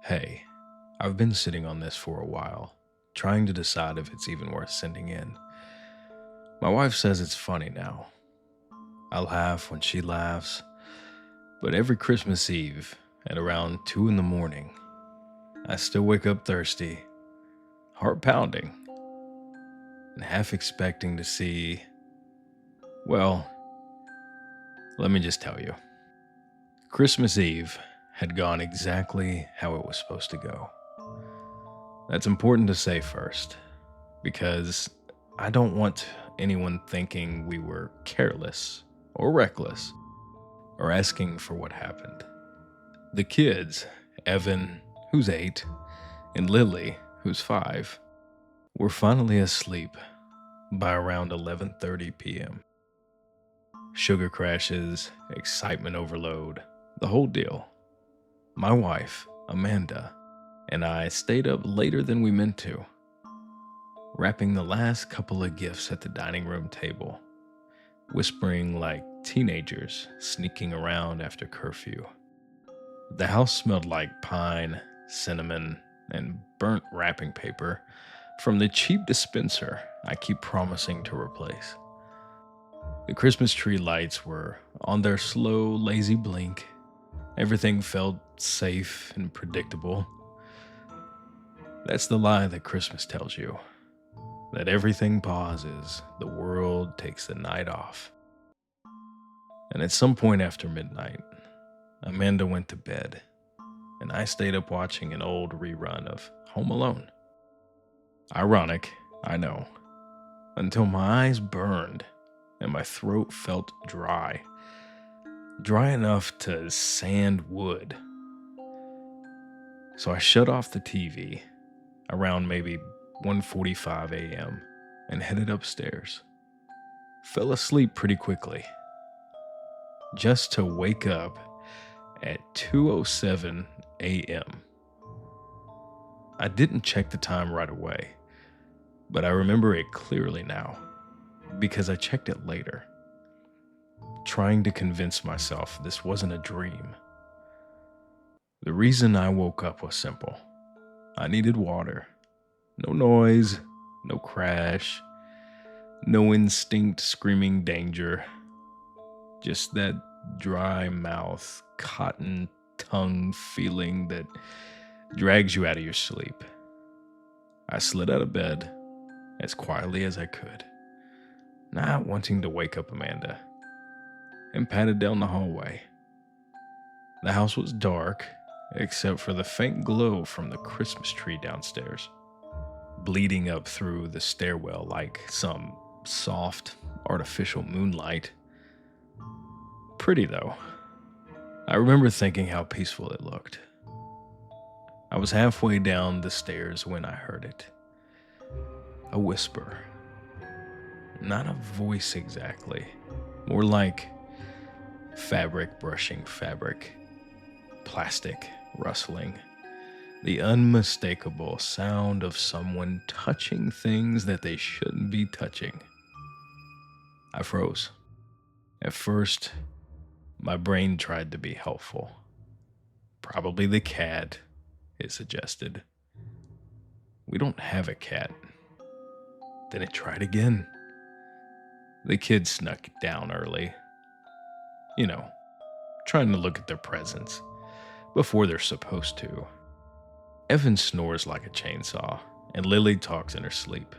Hey, I've been sitting on this for a while, trying to decide if it's even worth sending in. My wife says it's funny now. I laugh when she laughs, but every Christmas Eve at around 2 in the morning, I still wake up thirsty, heart pounding, and half expecting to see, well, let me just tell you. Christmas Eve had gone exactly how it was supposed to go. That's important to say first, because I don't want anyone thinking we were careless or reckless or asking for what happened. The kids, Evan, who's 8, and Lily, who's 5, were finally asleep by around 11:30 p.m. Sugar crashes, excitement overload, the whole deal. My wife, Amanda, and I stayed up later than we meant to, wrapping the last couple of gifts at the dining room table, whispering like teenagers sneaking around after curfew. The house smelled like pine, cinnamon, and burnt wrapping paper from the cheap dispenser I keep promising to replace. The Christmas tree lights were on their slow, lazy blink. Everything felt safe and predictable. That's the lie that Christmas tells you, that everything pauses, the world takes the night off. And at some point after midnight, Amanda went to bed, and I stayed up watching an old rerun of Home Alone. Ironic, I know, until my eyes burned and my throat felt dry. Dry enough to sand wood. So I shut off the TV around maybe 1:45 a.m. and headed upstairs. Fell asleep pretty quickly, just to wake up at 2:07 a.m. I didn't check the time right away, but I remember it clearly now because I checked it later, trying to convince myself this wasn't a dream. The reason I woke up was simple. I needed water. No noise, no crash, no instinct screaming danger. Just that dry mouth, cotton tongue feeling that drags you out of your sleep. I slid out of bed as quietly as I could, not wanting to wake up Amanda, and padded down the hallway. The house was dark, except for the faint glow from the Christmas tree downstairs, bleeding up through the stairwell like some soft, artificial moonlight. Pretty though. I remember thinking how peaceful it looked. I was halfway down the stairs when I heard it. A whisper. Not a voice exactly. More like fabric brushing fabric. Plastic rustling. The unmistakable sound of someone touching things that they shouldn't be touching. I froze. At first, my brain tried to be helpful. Probably the cat, it suggested. We don't have a cat. Then it tried again. The kids snuck down early. You know, trying to look at their presents before they're supposed to. Evan snores like a chainsaw, and Lily talks in her sleep.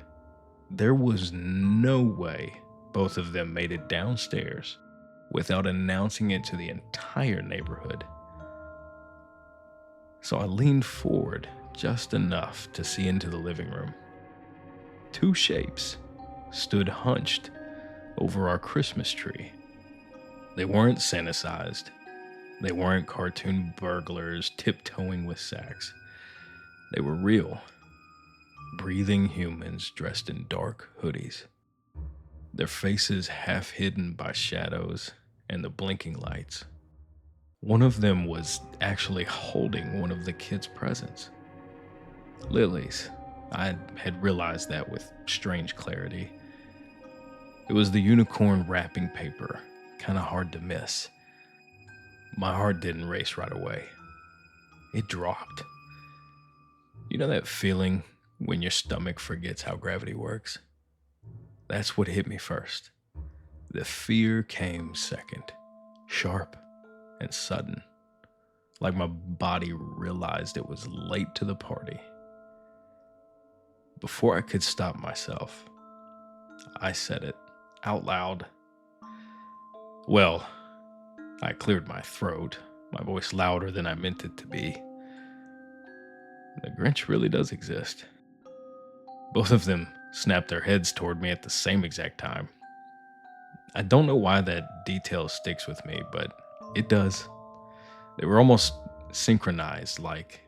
There was no way both of them made it downstairs without announcing it to the entire neighborhood. So I leaned forward just enough to see into the living room. Two shapes stood hunched over our Christmas tree. They weren't Santa-sized. They weren't cartoon burglars tiptoeing with sacks. They were real, breathing humans dressed in dark hoodies, their faces half hidden by shadows and the blinking lights. One of them was actually holding one of the kids' presents. Lily's. I had realized that with strange clarity. It was the unicorn wrapping paper, kind of hard to miss. My heart didn't race right away. It dropped. You know that feeling when your stomach forgets how gravity works? That's what hit me first. The fear came second, sharp and sudden, like my body realized it was late to the party. Before I could stop myself, I said it out loud. Well, I cleared my throat, my voice louder than I meant it to be. The Grinch really does exist. Both of them snapped their heads toward me at the same exact time. I don't know why that detail sticks with me, but it does. They were almost synchronized, like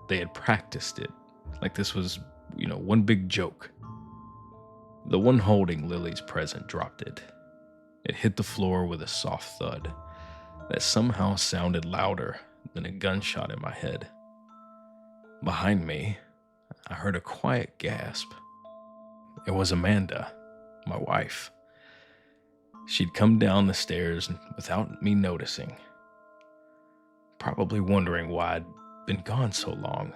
they had practiced it, like this was, one big joke. The one holding Lily's present dropped it. It hit the floor with a soft thud that somehow sounded louder than a gunshot in my head. Behind me, I heard a quiet gasp. It was Amanda, my wife. She'd come down the stairs without me noticing, probably wondering why I'd been gone so long.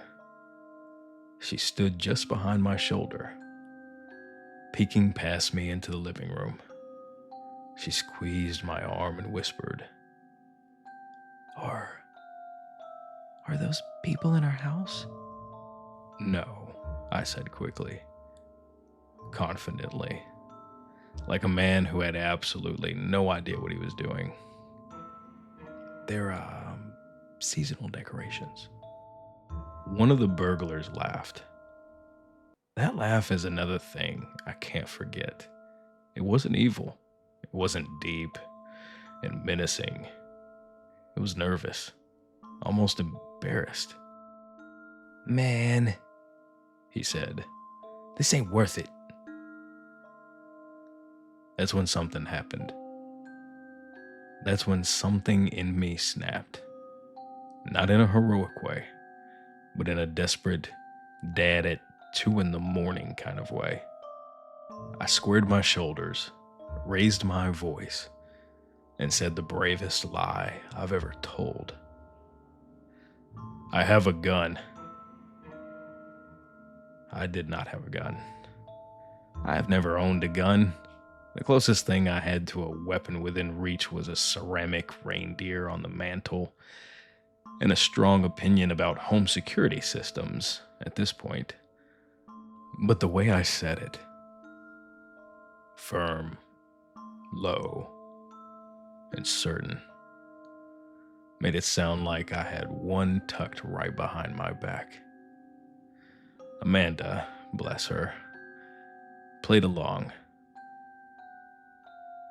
She stood just behind my shoulder, peeking past me into the living room. She squeezed my arm and whispered, Are those people in our house? No, I said quickly, confidently, like a man who had absolutely no idea what he was doing. They're, seasonal decorations. One of the burglars laughed. That laugh is another thing I can't forget. It wasn't evil. It wasn't deep and menacing. It was nervous, almost embarrassed. Man, he said, this ain't worth it. That's when something happened. That's when something in me snapped. Not in a heroic way, but in a desperate, dad at 2 a.m. kind of way. I squared my shoulders, raised my voice, and said the bravest lie I've ever told. I have a gun. I did not have a gun. I have never owned a gun. The closest thing I had to a weapon within reach was a ceramic reindeer on the mantle, and a strong opinion about home security systems at this point. But the way I said it, firm, low, and certain, made it sound like I had one tucked right behind my back. Amanda, bless her, played along.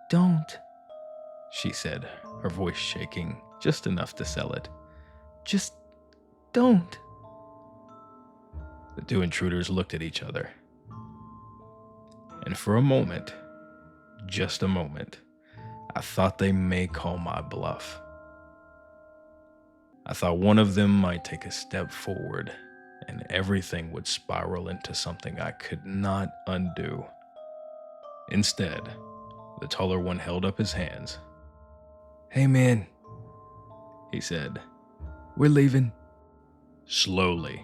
Don't, she said, her voice shaking just enough to sell it. Just don't. The two intruders looked at each other. And for a moment, just a moment, I thought they may call my bluff. I thought one of them might take a step forward and everything would spiral into something I could not undo. Instead, the taller one held up his hands. Hey man, he said, we're leaving. Slowly,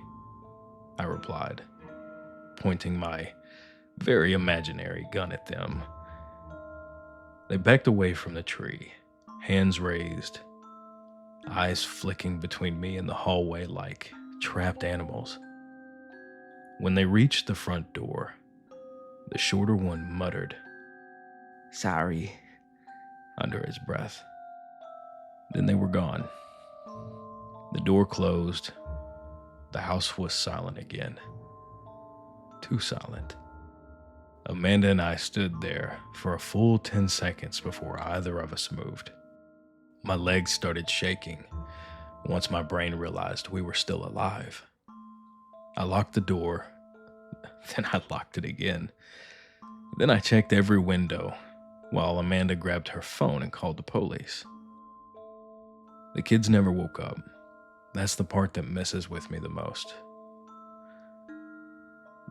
I replied, pointing my very imaginary gun at them. They backed away from the tree, hands raised, eyes flicking between me and the hallway like trapped animals. When they reached the front door, the shorter one muttered, Sorry, under his breath. Then they were gone. The door closed. The house was silent again. Too silent. Amanda and I stood there for a full 10 seconds before either of us moved. My legs started shaking once my brain realized we were still alive. I locked the door, then I locked it again. Then I checked every window while Amanda grabbed her phone and called the police. The kids never woke up. That's the part that messes with me the most.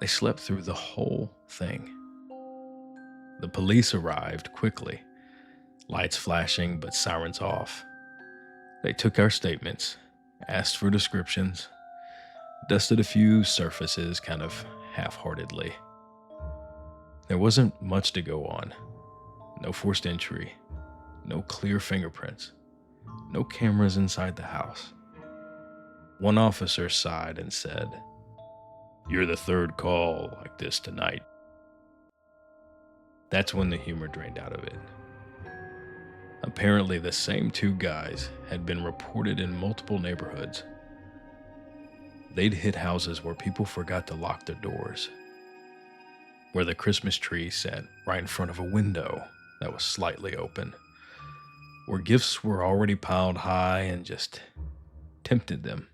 They slept through the whole thing. The police arrived quickly, lights flashing but sirens off. They took our statements, asked for descriptions, Dusted a few surfaces kind of half-heartedly. There wasn't much to go on. No forced entry, no clear fingerprints, no cameras inside the house. One officer sighed and said, "You're the third call like this tonight." That's when the humor drained out of it. Apparently, the same two guys had been reported in multiple neighborhoods. They'd hit houses where people forgot to lock their doors, where the Christmas tree sat right in front of a window that was slightly open, where gifts were already piled high and just tempted them.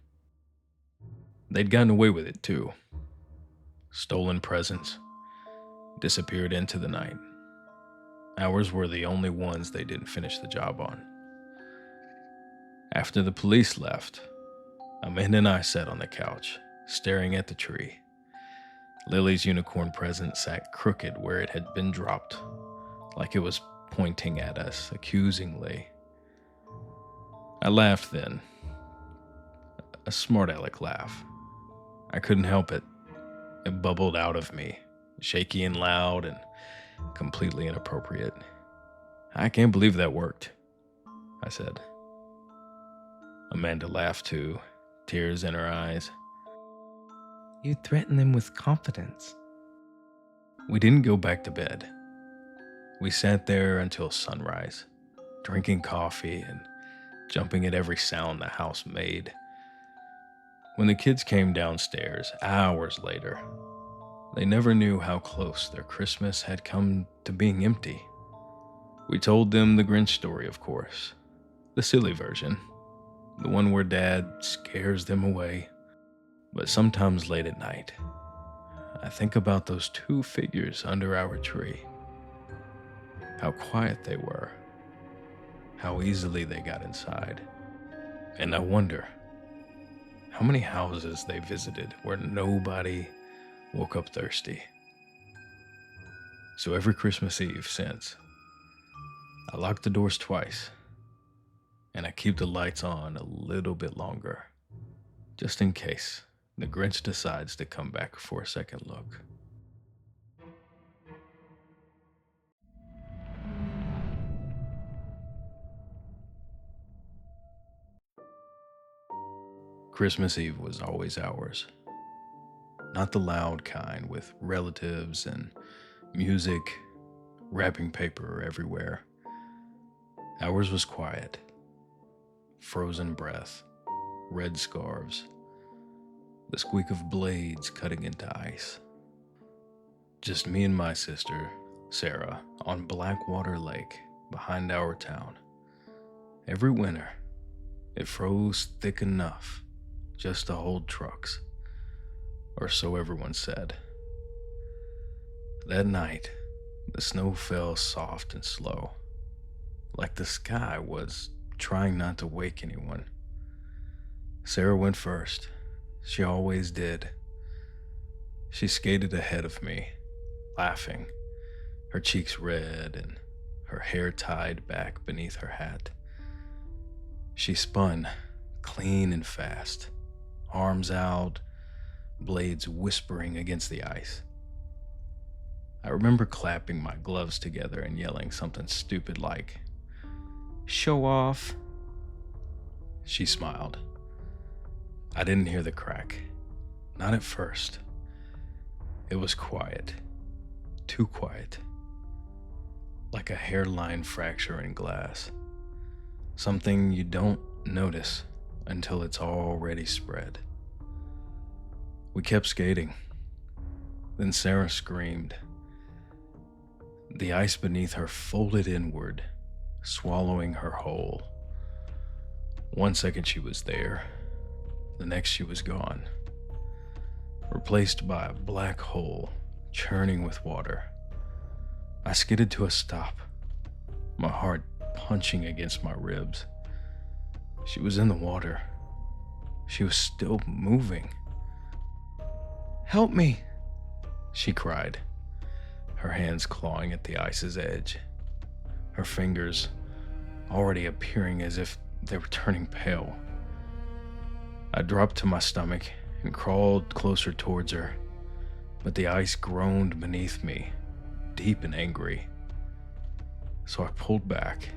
They'd gotten away with it too. Stolen presents, disappeared into the night. Ours were the only ones they didn't finish the job on. After the police left, Amanda and I sat on the couch, staring at the tree. Lily's unicorn present sat crooked where it had been dropped, like it was pointing at us accusingly. I laughed then. A smart aleck laugh. I couldn't help it. It bubbled out of me, shaky and loud and completely inappropriate. "I can't believe that worked," I said. Amanda laughed too, tears in her eyes. "You threaten them with confidence." We didn't go back to bed. We sat there until sunrise, drinking coffee and jumping at every sound the house made. When the kids came downstairs hours later, they never knew how close their Christmas had come to being empty. We told them the Grinch story, of course, the silly version, the one where Dad scares them away. But sometimes late at night, I think about those two figures under our tree, how quiet they were, how easily they got inside, and I wonder how many houses they visited where nobody woke up thirsty. So every Christmas Eve since, I lock the doors twice, and I keep the lights on a little bit longer, just in case the Grinch decides to come back for a second look. Christmas Eve was always ours. Not the loud kind with relatives and music, wrapping paper everywhere. Ours was quiet. Frozen breath, red scarves, the squeak of blades cutting into ice. Just me and my sister, Sarah, on Blackwater Lake behind our town. Every winter, it froze thick enough just to hold trucks, or so everyone said. That night, the snow fell soft and slow, like the sky was trying not to wake anyone. Sarah went first. She always did. She skated ahead of me, laughing, her cheeks red and her hair tied back beneath her hat. She spun, clean and fast, arms out, blades whispering against the ice. I remember clapping my gloves together and yelling something stupid like, "Show off." She smiled. I didn't hear the crack. Not at first. It was quiet. Too quiet. Like a hairline fracture in glass. Something you don't notice until it's already spread. We kept skating. Then Sarah screamed. The ice beneath her folded inward, swallowing her whole. 1 second she was there. The next she was gone. Replaced by a black hole churning with water. I skidded to a stop, my heart punching against my ribs. She was in the water. She was still moving. "Help me," she cried, her hands clawing at the ice's edge, her fingers already appearing as if they were turning pale. I dropped to my stomach and crawled closer towards her, but the ice groaned beneath me, deep and angry. So I pulled back,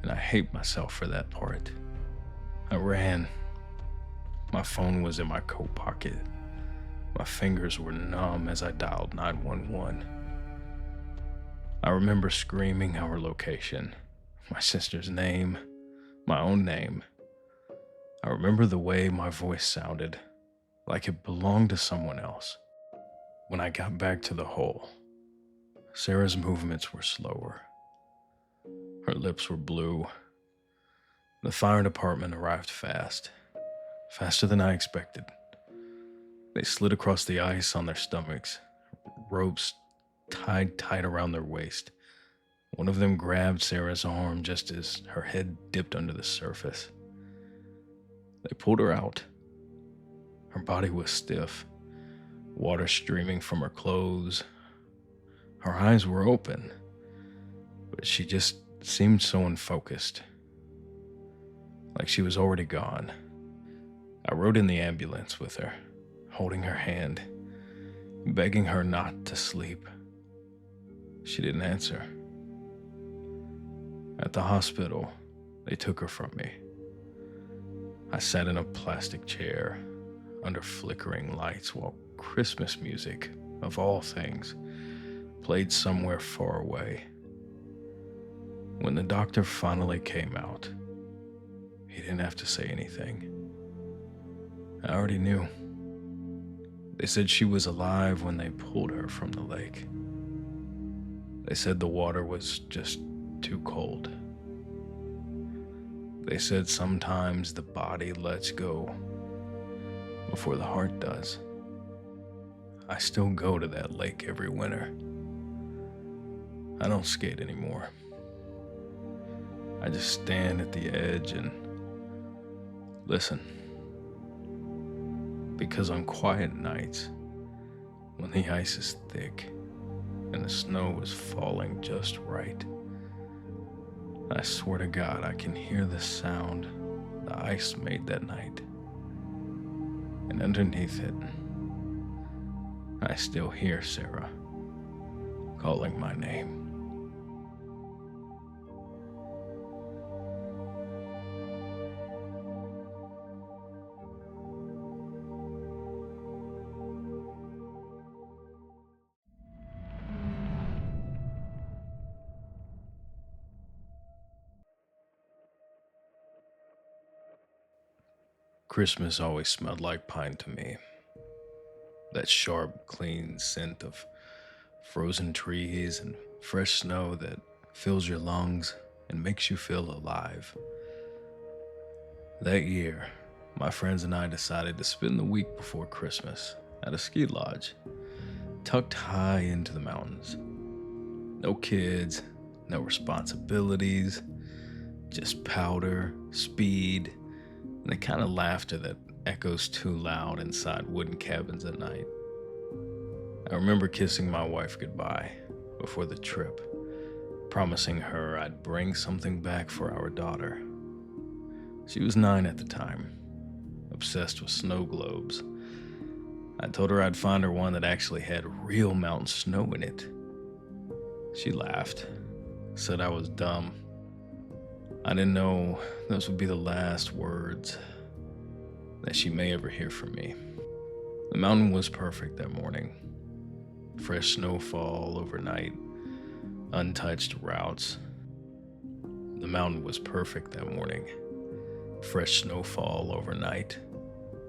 and I hate myself for that part. I ran. My phone was in my coat pocket. My fingers were numb as I dialed 911. I remember screaming our location, my sister's name, my own name. I remember the way my voice sounded, like it belonged to someone else. When I got back to the hole, Sarah's movements were slower. Her lips were blue. The fire department arrived fast, faster than I expected. They slid across the ice on their stomachs, ropes tied tight around their waist. One of them grabbed Sarah's arm just as her head dipped under the surface. They pulled her out. Her body was stiff, water streaming from her clothes. Her eyes were open, but she just seemed so unfocused, like she was already gone. I rode in the ambulance with her, holding her hand, begging her not to sleep. She didn't answer. At the hospital, they took her from me. I sat in a plastic chair under flickering lights while Christmas music, of all things, played somewhere far away. When the doctor finally came out, he didn't have to say anything. I already knew. They said she was alive when they pulled her from the lake. They said the water was just too cold. They said sometimes the body lets go before the heart does. I still go to that lake every winter. I don't skate anymore. I just stand at the edge and listen. Because on quiet nights, when the ice is thick and the snow is falling just right, I swear to God I can hear the sound the ice made that night. And underneath it, I still hear Sarah calling my name. Christmas always smelled like pine to me. That sharp, clean scent of frozen trees and fresh snow that fills your lungs and makes you feel alive. That year, my friends and I decided to spend the week before Christmas at a ski lodge, tucked high into the mountains. No kids, no responsibilities, just powder, speed, and the kind of laughter that echoes too loud inside wooden cabins at night. I remember kissing my wife goodbye before the trip, promising her I'd bring something back for our daughter. She was 9 at the time, obsessed with snow globes. I told her I'd find her one that actually had real mountain snow in it. She laughed, said I was dumb. I didn't know those would be the last words that she may ever hear from me. The mountain was perfect that morning. Fresh snowfall overnight, untouched routes. The mountain was perfect that morning. Fresh snowfall overnight,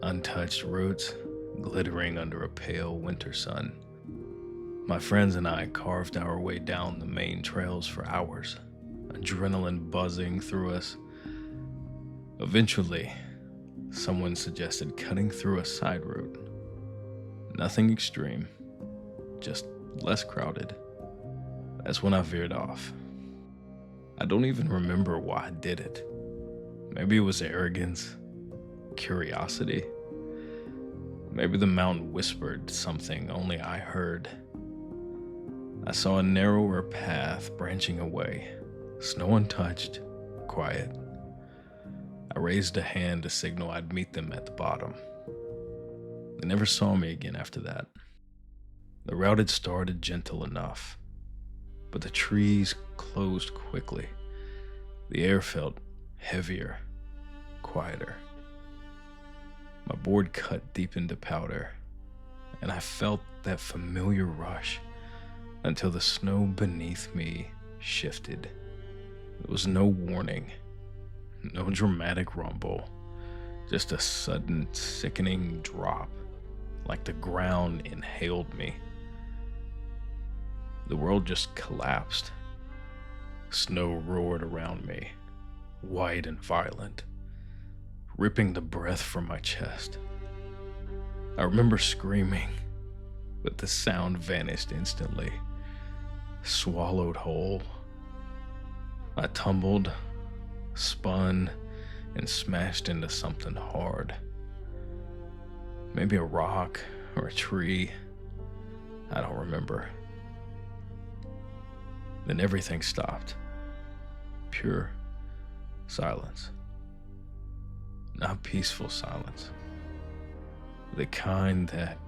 untouched routes, glittering under a pale winter sun. My friends and I carved our way down the main trails for hours, adrenaline buzzing through us. Eventually, someone suggested cutting through a side route. Nothing extreme, just less crowded. That's when I veered off. I don't even remember why I did it. Maybe it was arrogance, curiosity. Maybe the mountain whispered something only I heard. I saw a narrower path branching away, snow untouched, quiet. I raised a hand to signal I'd meet them at the bottom. They never saw me again after that. The route had started gentle enough, but the trees closed quickly. The air felt heavier, quieter. My board cut deep into powder, and I felt that familiar rush until the snow beneath me shifted. There was no warning, no dramatic rumble, just a sudden, sickening drop, like the ground inhaled me. The world just collapsed. Snow roared around me, white and violent, ripping the breath from my chest. I remember screaming, but the sound vanished instantly, swallowed whole. I tumbled, spun, and smashed into something hard. Maybe a rock or a tree. I don't remember. Then everything stopped. Pure silence. Not peaceful silence. The kind that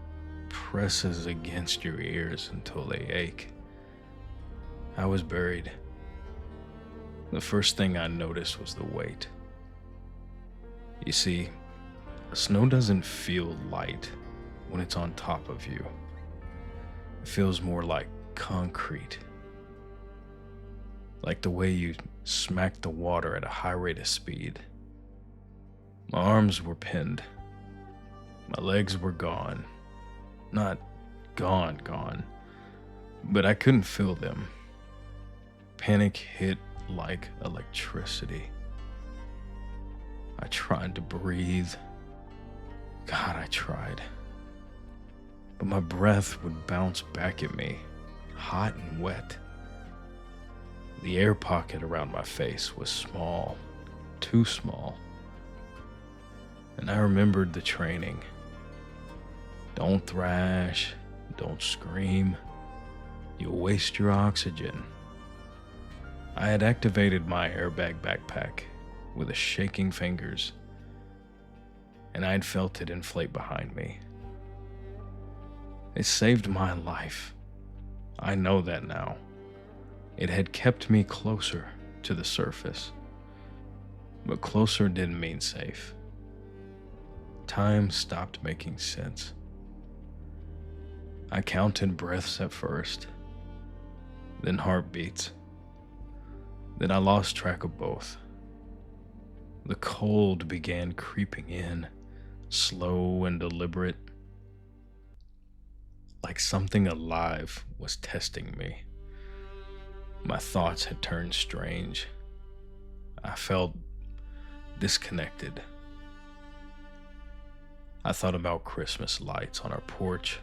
presses against your ears until they ache. I was buried. The first thing I noticed was the weight. You see, snow doesn't feel light when it's on top of you. It feels more like concrete. Like the way you smack the water at a high rate of speed. My arms were pinned. My legs were gone. Not gone, but I couldn't feel them. Panic hit like electricity. I tried to breathe. God, I tried. But my breath would bounce back at me, hot and wet. The air pocket around my face was small, too small. And I remembered the training. Don't thrash, don't scream. You'll waste your oxygen. I had activated my airbag backpack with shaking fingers, and I'd felt it inflate behind me. It saved my life. I know that now. It had kept me closer to the surface, but closer didn't mean safe. Time stopped making sense. I counted breaths at first, then heartbeats. Then I lost track of both. The cold began creeping in, slow and deliberate, like something alive was testing me. My thoughts had turned strange. I felt disconnected. I thought about Christmas lights on our porch.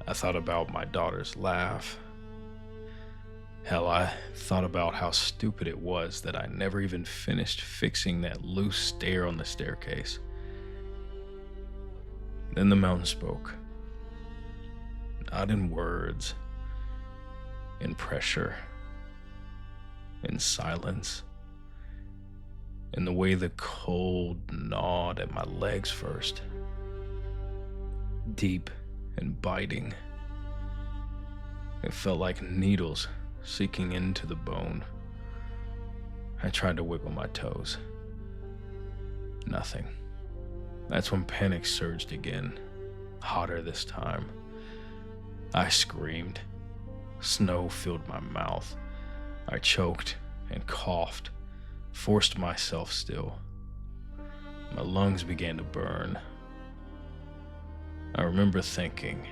I thought about my daughter's laugh. Hell, I thought about how stupid it was that I never even finished fixing that loose stair on the staircase. Then the mountain spoke. Not in words, in pressure, in silence, in the way the cold gnawed at my legs first. Deep and biting. It felt like needles sinking into the bone. I tried to wiggle my toes. Nothing. That's when panic surged again, hotter this time. I screamed. Snow filled my mouth. I choked and coughed, forced myself still. My lungs began to burn. I remember thinking,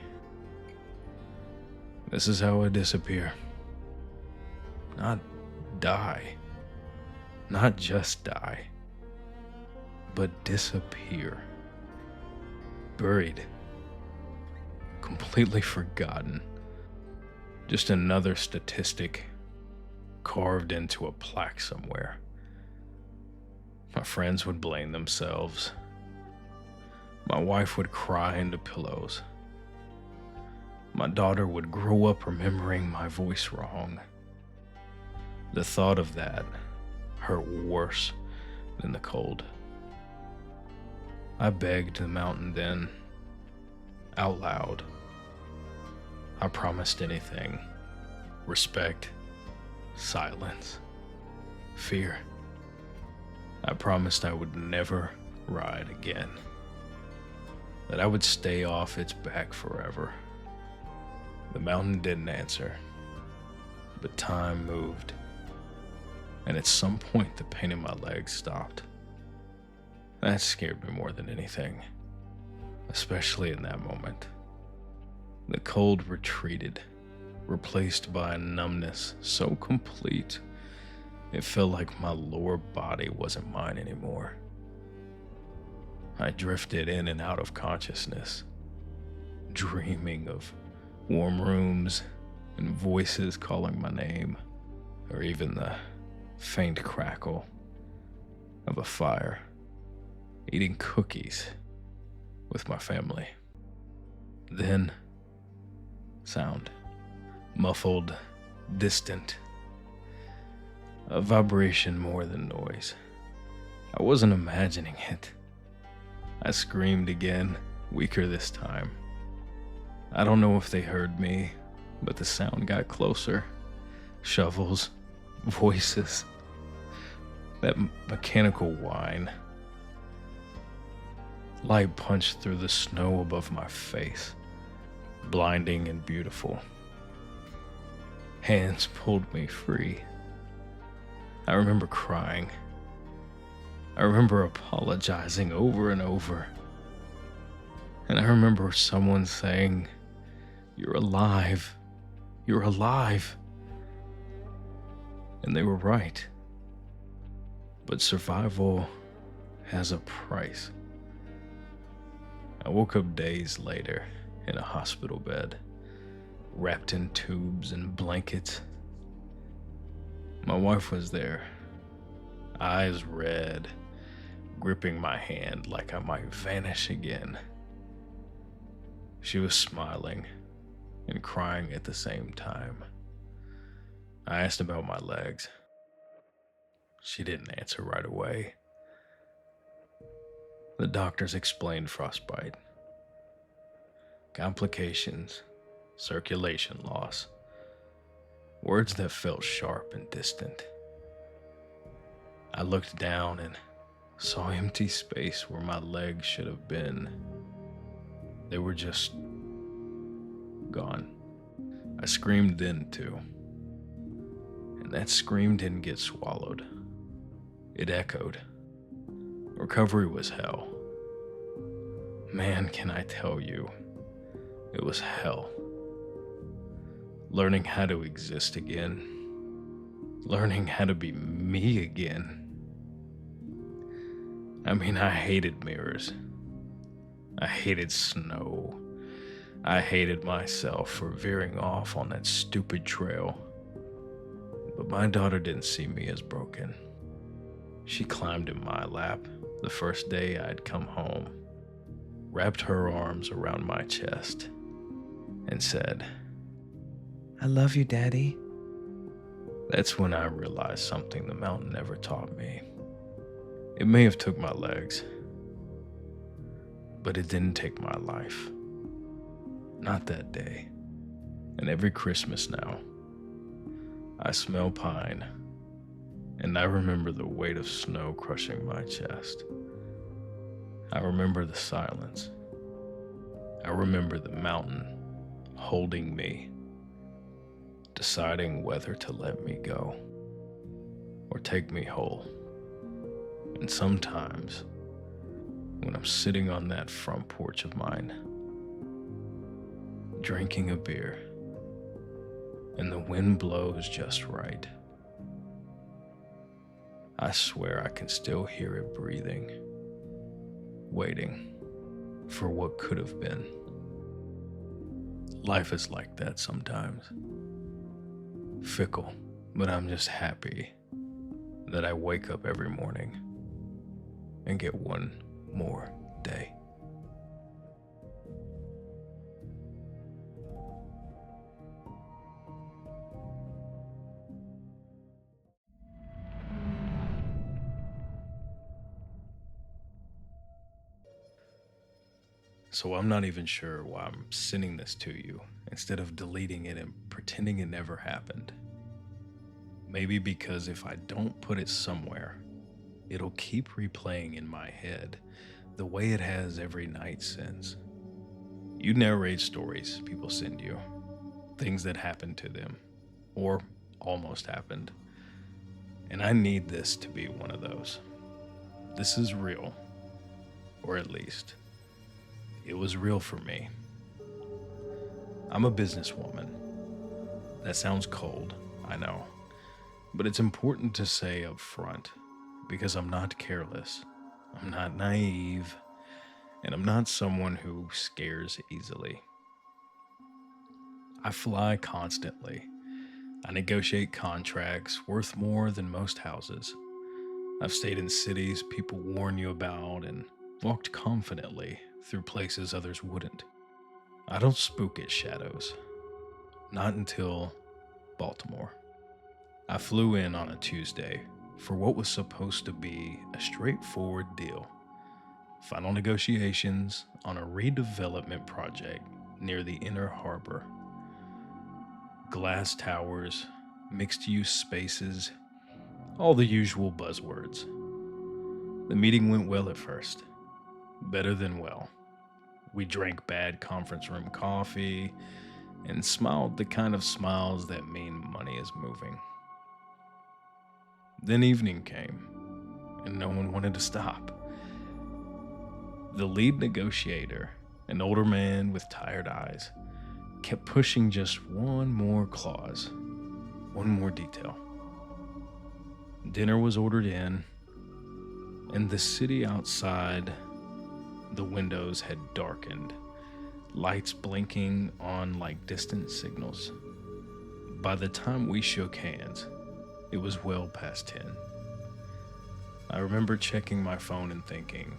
this is how I disappear. Not die. Not just die. But disappear. Buried. Completely forgotten. Just another statistic carved into a plaque somewhere. My friends would blame themselves. My wife would cry into pillows. My daughter would grow up remembering my voice wrong. The thought of that hurt worse than the cold. I begged the mountain then, out loud. I promised anything: respect, silence, fear. I promised I would never ride again, that I would stay off its back forever. The mountain didn't answer, but time moved, and at some point the pain in my legs stopped. That scared me more than anything, especially in that moment. The cold retreated, replaced by a numbness so complete it felt like my lower body wasn't mine anymore. I drifted in and out of consciousness, dreaming of warm rooms and voices calling my name, or even the faint crackle of a fire, eating cookies with my family. Then, sound, muffled, distant, a vibration more than noise. I wasn't imagining it. I screamed again, weaker this time. I don't know if they heard me, but the sound got closer. Shovels, voices, that mechanical whine. Light punched through the snow above my face, blinding and beautiful. Hands pulled me free. I remember crying. I remember apologizing over and over. And I remember someone saying, "You're alive. You're alive." And they were right. But survival has a price. I woke up days later in a hospital bed, wrapped in tubes and blankets. My wife was there, eyes red, gripping my hand like I might vanish again. She was smiling and crying at the same time. I asked about my legs. She didn't answer right away. The doctors explained frostbite, complications, circulation loss, words that felt sharp and distant. I looked down and saw empty space where my legs should have been. They were just gone. I screamed then too. And that scream didn't get swallowed. It echoed. Recovery was hell. Man, can I tell you, it was hell. Learning how to exist again. Learning how to be me again. I mean, I hated mirrors. I hated snow. I hated myself for veering off on that stupid trail. But my daughter didn't see me as broken. She climbed in my lap the first day I'd come home, wrapped her arms around my chest, and said, "I love you, Daddy." That's when I realized something the mountain never taught me. It may have took my legs, but it didn't take my life. Not that day. And every Christmas now, I smell pine, and I remember the weight of snow crushing my chest. I remember the silence. I remember the mountain holding me, deciding whether to let me go or take me whole. And sometimes, when I'm sitting on that front porch of mine, drinking a beer, and the wind blows just right, I swear I can still hear it breathing, waiting for what could have been. Life is like that sometimes. Fickle, but I'm just happy that I wake up every morning and get one more day. So I'm not even sure why I'm sending this to you instead of deleting it and pretending it never happened. Maybe because if I don't put it somewhere, it'll keep replaying in my head the way it has every night since. You narrate stories people send you, things that happened to them, or almost happened. And I need this to be one of those. This is real, or at least, it was real for me. I'm a businesswoman. That sounds cold, I know, but it's important to say up front because I'm not careless, I'm not naive, and I'm not someone who scares easily. I fly constantly. I negotiate contracts worth more than most houses. I've stayed in cities people warn you about and walked confidently through places others wouldn't. I don't spook at shadows. Not until Baltimore. I flew in on a Tuesday for what was supposed to be a straightforward deal. Final negotiations on a redevelopment project near the inner harbor. Glass towers, mixed-use spaces, all the usual buzzwords. The meeting went well at first. Better than well. We drank bad conference room coffee and smiled the kind of smiles that mean money is moving. Then evening came, and no one wanted to stop. The lead negotiator, an older man with tired eyes, kept pushing just one more clause, one more detail. Dinner was ordered in, and the city outside the windows had darkened, lights blinking on like distant signals. By the time we shook hands, it was well past 10. I remember checking my phone and thinking,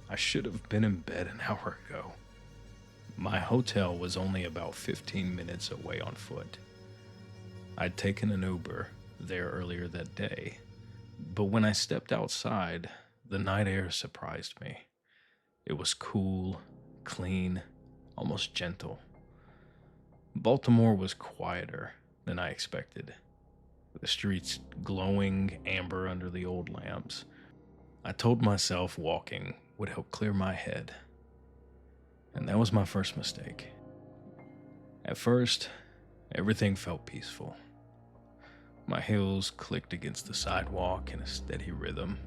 I should have been in bed an hour ago. My hotel was only about 15 minutes away on foot. I'd taken an Uber there earlier that day, but when I stepped outside, the night air surprised me. It was cool, clean, almost gentle. Baltimore was quieter than I expected. The streets glowing amber under the old lamps. I told myself walking would help clear my head. And that was my first mistake. At first, everything felt peaceful. My heels clicked against the sidewalk in a steady rhythm.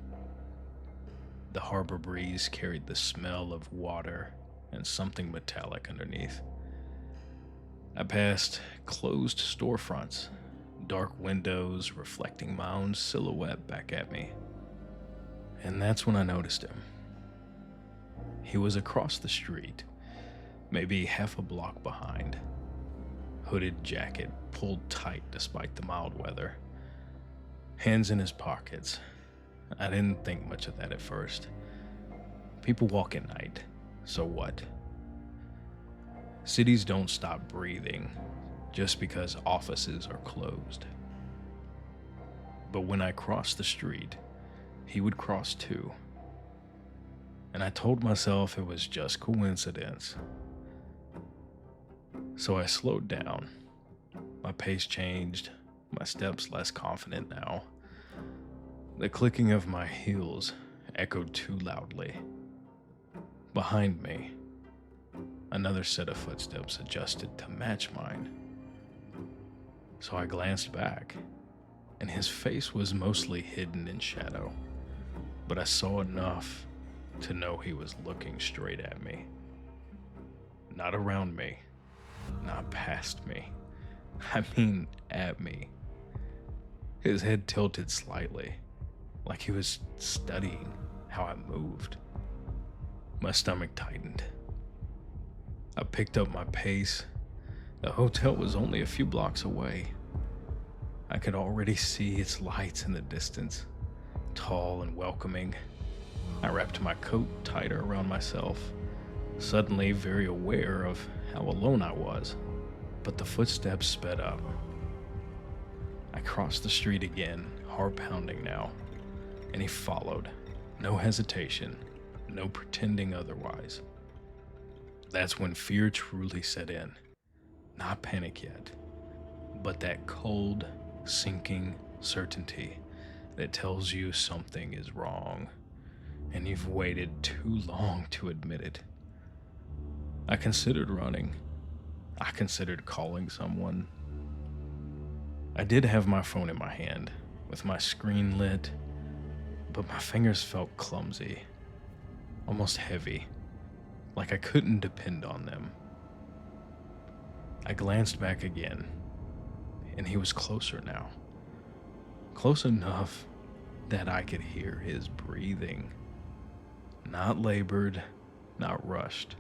The harbor breeze carried the smell of water and something metallic underneath. I passed closed storefronts, dark windows reflecting my own silhouette back at me. And that's when I noticed him. He was across the street, maybe half a block behind. Hooded jacket pulled tight despite the mild weather. Hands in his pockets. I didn't think much of that at first. People walk at night, so what? Cities don't stop breathing just because offices are closed. But when I crossed the street, he would cross too. And I told myself it was just coincidence. So I slowed down. My pace changed, my steps less confident now. The clicking of my heels echoed too loudly. Behind me, another set of footsteps adjusted to match mine. So I glanced back, and his face was mostly hidden in shadow, but I saw enough to know he was looking straight at me. Not around me, not past me. I mean, at me. His head tilted slightly, like he was studying how I moved. My stomach tightened. I picked up my pace. The hotel was only a few blocks away. I could already see its lights in the distance, tall and welcoming. I wrapped my coat tighter around myself, suddenly very aware of how alone I was. But the footsteps sped up. I crossed the street again, heart pounding now, and he followed. No hesitation, no pretending otherwise. That's when fear truly set in. Not panic yet, but that cold, sinking certainty that tells you something is wrong, and you've waited too long to admit it. I considered running. I considered calling someone. I did have my phone in my hand, with my screen lit, but my fingers felt clumsy, almost heavy, like I couldn't depend on them. I glanced back again, and he was closer now. Close enough that I could hear his breathing. Not labored, not rushed.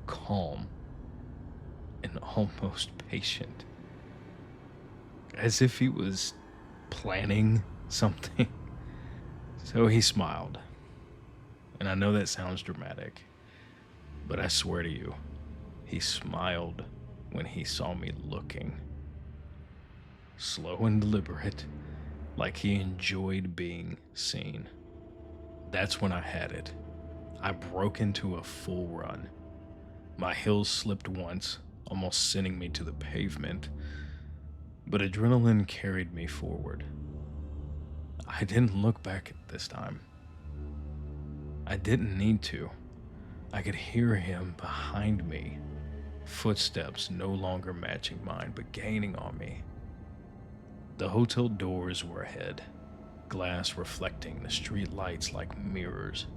Calm and almost patient. As if he was planning something. So he smiled. And I know that sounds dramatic, but I swear to you, he smiled when he saw me looking. Slow and deliberate, like he enjoyed being seen. That's when I had it. I broke into a full run. My heels slipped once, almost sending me to the pavement, but adrenaline carried me forward. I didn't look back this time. I didn't need to. I could hear him behind me, footsteps no longer matching mine, but gaining on me. The hotel doors were ahead, glass reflecting the street lights like mirrors.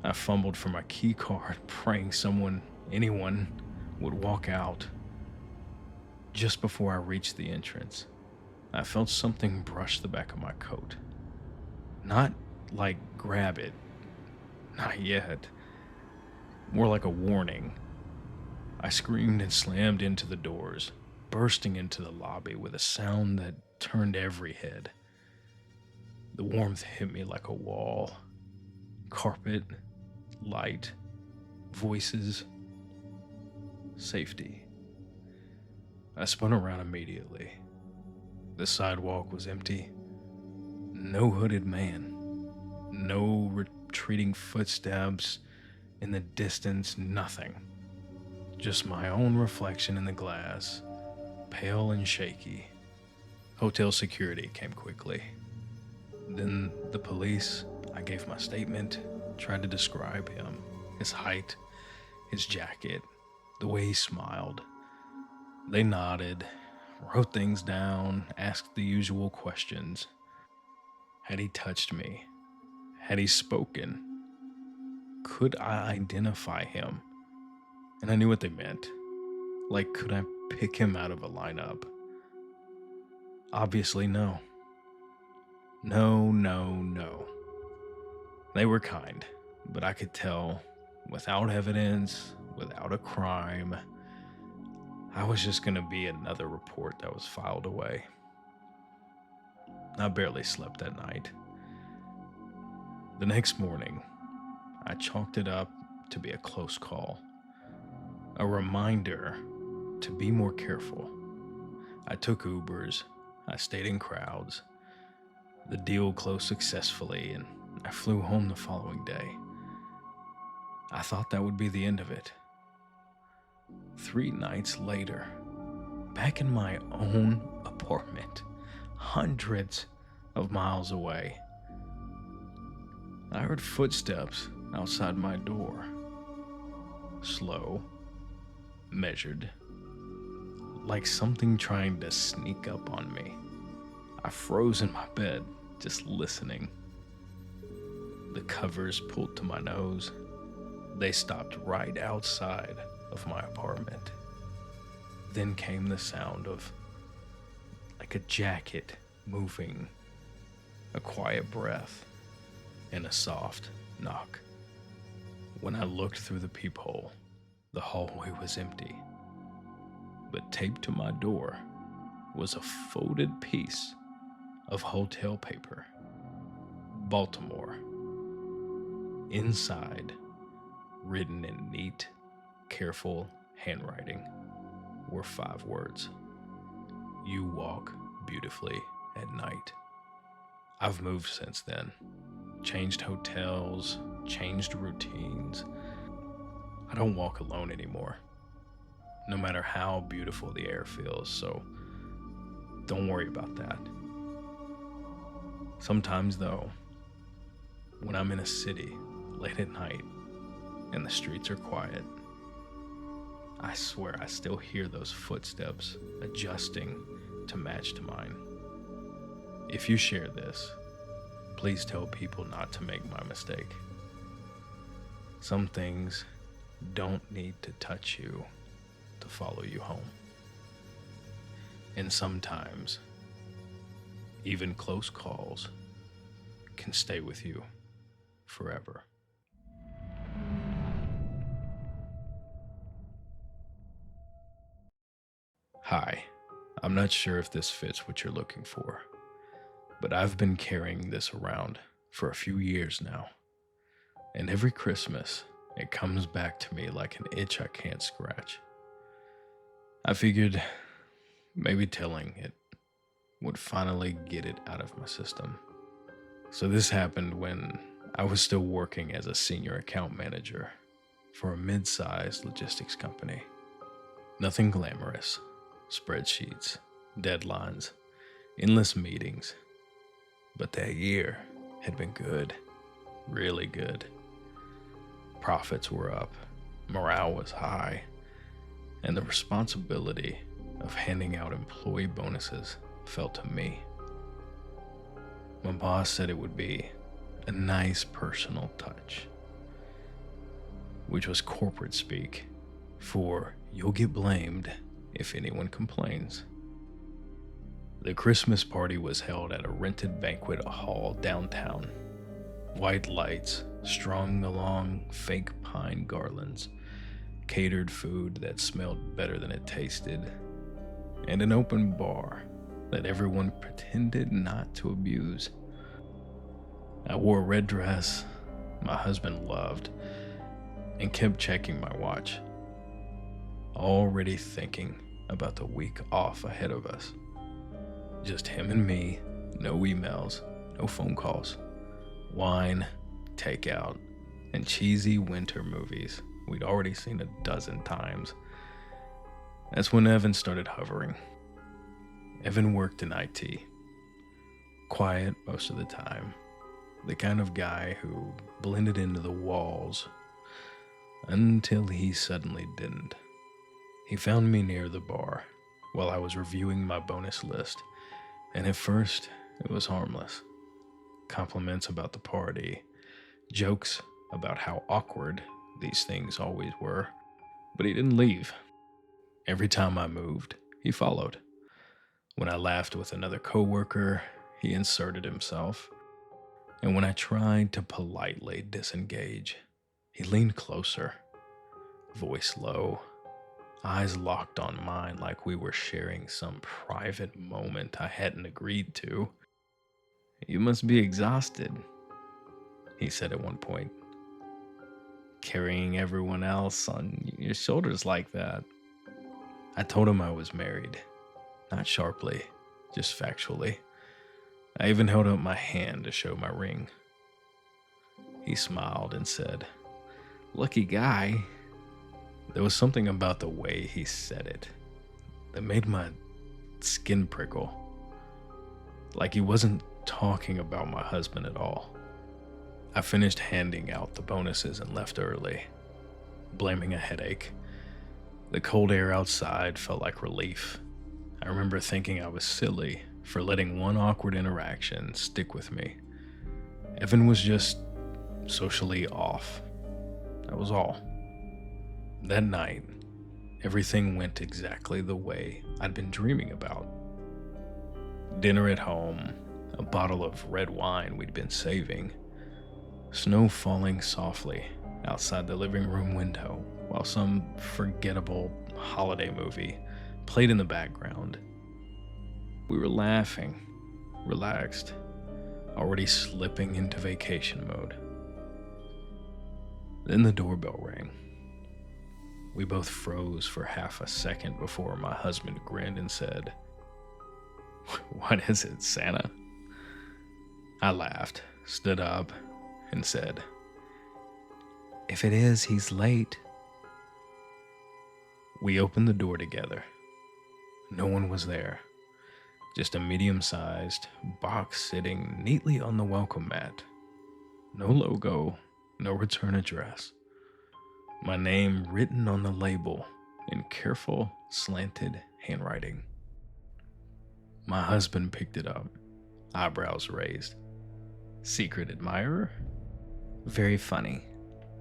I fumbled for my key card, praying anyone, would walk out. Just before I reached the entrance, I felt something brush the back of my coat. Not like grab it, not yet. More like a warning. I screamed and slammed into the doors, bursting into the lobby with a sound that turned every head. The warmth hit me like a wall. Carpet, light, voices, safety. I spun around immediately. The sidewalk was empty. No hooded man. No retreating footsteps in the distance, nothing. Just my own reflection in the glass, pale and shaky. Hotel security came quickly. Then the police. I gave my statement, tried to describe him, his height, his jacket, the way he smiled. They nodded, wrote things down, asked the usual questions. Had he touched me? Had he spoken? Could I identify him? And I knew what they meant. Like, could I pick him out of a lineup? Obviously, no. No. They were kind, but I could tell, without evidence, without a crime, I was just gonna be another report that was filed away. I barely slept that night. The next morning, I chalked it up to be a close call. A reminder to be more careful. I took Ubers, I stayed in crowds. The deal closed successfully, and I flew home the following day. I thought that would be the end of it. 3 nights later, back in my own apartment, hundreds of miles away, I heard footsteps outside my door. Slow, measured, like something trying to sneak up on me. I froze in my bed, just listening. The covers pulled to my nose. They stopped right outside of my apartment. Then came the sound of like a jacket moving, a quiet breath, and a soft knock. When I looked through the peephole, the hallway was empty. But taped to my door was a folded piece of hotel paper. Baltimore. Inside, written in neat, careful handwriting, were 5 words. You walk beautifully at night. I've moved since then. Changed hotels, changed routines. I don't walk alone anymore, no matter how beautiful the air feels, so don't worry about that. Sometimes, though, when I'm in a city late at night and the streets are quiet, I swear I still hear those footsteps adjusting to match to mine. If you share this, please tell people not to make my mistake. Some things don't need to touch you to follow you home. And sometimes, even close calls can stay with you forever. Hi, I'm not sure if this fits what you're looking for, but I've been carrying this around for a few years now. And every Christmas, it comes back to me like an itch I can't scratch. I figured maybe telling it would finally get it out of my system. So this happened when I was still working as a senior account manager for a mid-sized logistics company. Nothing glamorous, spreadsheets, deadlines, endless meetings. But that year had been good, really good. Profits were up, morale was high, and the responsibility of handing out employee bonuses fell to me. My boss said it would be a nice personal touch, which was corporate speak for you'll get blamed if anyone complains. The Christmas party was held at a rented banquet hall downtown. White lights strung along fake pine garlands, catered food that smelled better than it tasted, and an open bar that everyone pretended not to abuse. I wore a red dress my husband loved and kept checking my watch, already thinking about the week off ahead of us. Just him and me, no emails, no phone calls, wine, takeout, and cheesy winter movies we'd already seen a dozen times. That's when Evan started hovering. Evan worked in IT. Quiet most of the time. The kind of guy who blended into the walls until he suddenly didn't. He found me near the bar while I was reviewing my bonus list, and at first it was harmless. Compliments about the party, jokes about how awkward these things always were, but he didn't leave. Every time I moved, he followed. When I laughed with another coworker, he inserted himself. And when I tried to politely disengage, he leaned closer, voice low, eyes locked on mine like we were sharing some private moment I hadn't agreed to. "You must be exhausted," he said at one point, "carrying everyone else on your shoulders like that." I told him I was married, not sharply, just factually. I even held up my hand to show my ring. He smiled and said, "Lucky guy." There was something about the way he said it that made my skin prickle. Like he wasn't talking about my husband at all. I finished handing out the bonuses and left early, blaming a headache. The cold air outside felt like relief. I remember thinking I was silly for letting one awkward interaction stick with me. Evan was just socially off. That was all. That night, everything went exactly the way I'd been dreaming about. Dinner at home, a bottle of red wine we'd been saving, snow falling softly outside the living room window while some forgettable holiday movie played in the background. We were laughing, relaxed, already slipping into vacation mode. Then the doorbell rang. We both froze for half a second before my husband grinned and said, "What is it, Santa?" I laughed, stood up, and said, "If it is, he's late." We opened the door together. No one was there, just a medium-sized box sitting neatly on the welcome mat. No logo, no return address. My name written on the label in careful, slanted handwriting. My husband picked it up, eyebrows raised. Secret admirer? Very funny,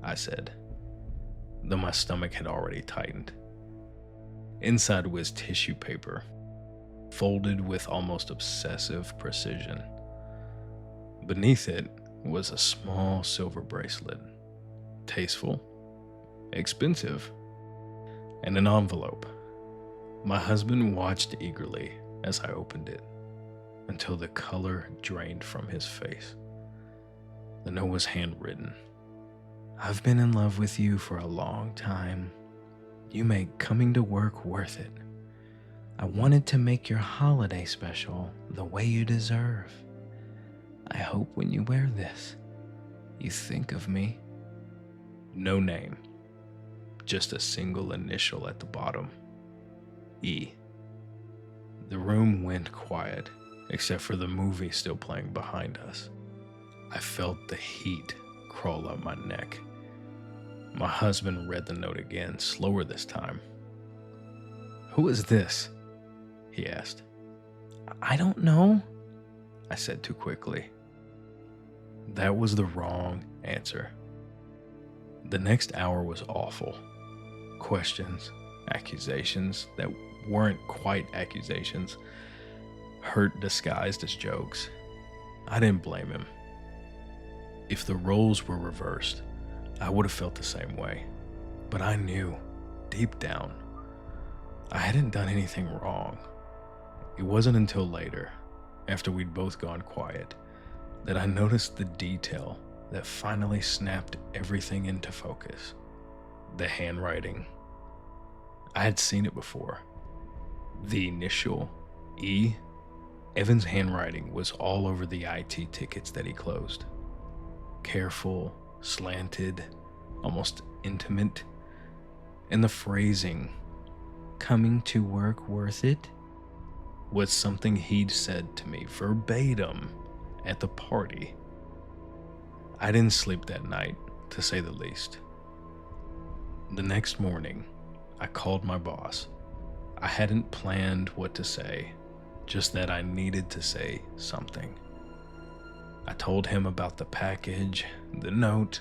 I said, though my stomach had already tightened. Inside was tissue paper, folded with almost obsessive precision. Beneath it was a small silver bracelet, tasteful, expensive, and an envelope. My husband watched eagerly as I opened it until the color drained from his face. The note was handwritten. I've been in love with you for a long time. You make coming to work worth it. I wanted to make your holiday special the way you deserve. I hope when you wear this, you think of me. No name, just a single initial at the bottom. E. The room went quiet, except for the movie still playing behind us. I felt the heat crawl up my neck. My husband read the note again, slower this time. Who is this? He asked. I don't know, I said too quickly. That was the wrong answer. The next hour was awful. Questions, accusations that weren't quite accusations, hurt disguised as jokes. I didn't blame him. If the roles were reversed, I would have felt the same way. But I knew, deep down, I hadn't done anything wrong. It wasn't until later, after we'd both gone quiet, that I noticed the detail that finally snapped everything into focus. The handwriting. I had seen it before. The initial, E. Evan's handwriting was all over the IT tickets that he closed. Careful, slanted, almost intimate. And the phrasing, coming to work worth it, was something he'd said to me verbatim at the party. I didn't sleep that night, to say the least. The next morning, I called my boss. I hadn't planned what to say, just that I needed to say something. I told him about the package, the note,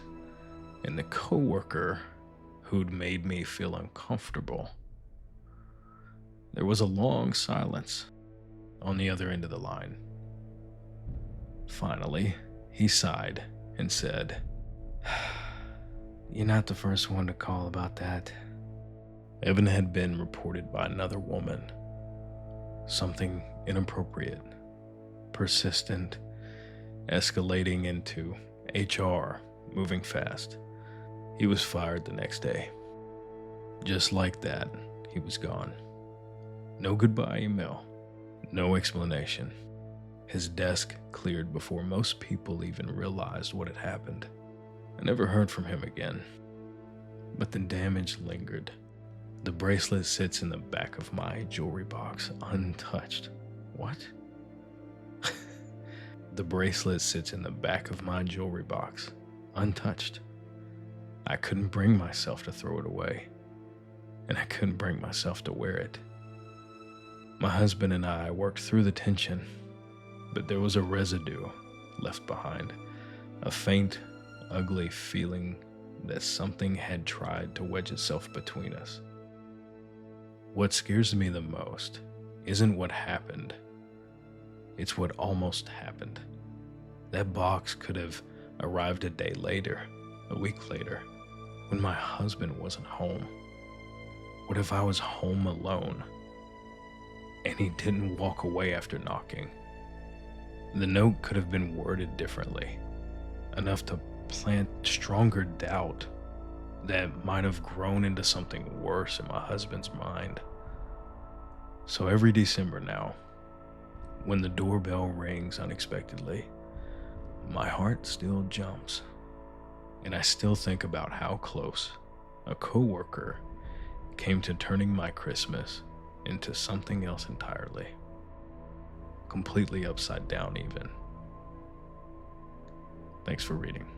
and the coworker who'd made me feel uncomfortable. There was a long silence on the other end of the line. Finally, he sighed and said, You're not the first one to call about that. Evan had been reported by another woman. Something inappropriate, persistent, escalating into HR, moving fast. He was fired the next day. Just like that, he was gone. No goodbye email, no explanation. His desk cleared before most people even realized what had happened. I never heard from him again. But the damage lingered. The bracelet sits in the back of my jewelry box, untouched. What? The bracelet sits in the back of my jewelry box, untouched. I couldn't bring myself to throw it away, and I couldn't bring myself to wear it. My husband and I worked through the tension, but there was a residue left behind, a faint, ugly feeling that something had tried to wedge itself between us. What scares me the most isn't what happened, it's what almost happened. That box could have arrived a day later, a week later, when my husband wasn't home. What if I was home alone, and he didn't walk away after knocking? The note could have been worded differently, enough to plant stronger doubt that might have grown into something worse in my husband's mind. So every December now, when the doorbell rings unexpectedly, my heart still jumps, and I still think about how close a coworker came to turning my Christmas into something else entirely. Completely upside down, even. Thanks for reading.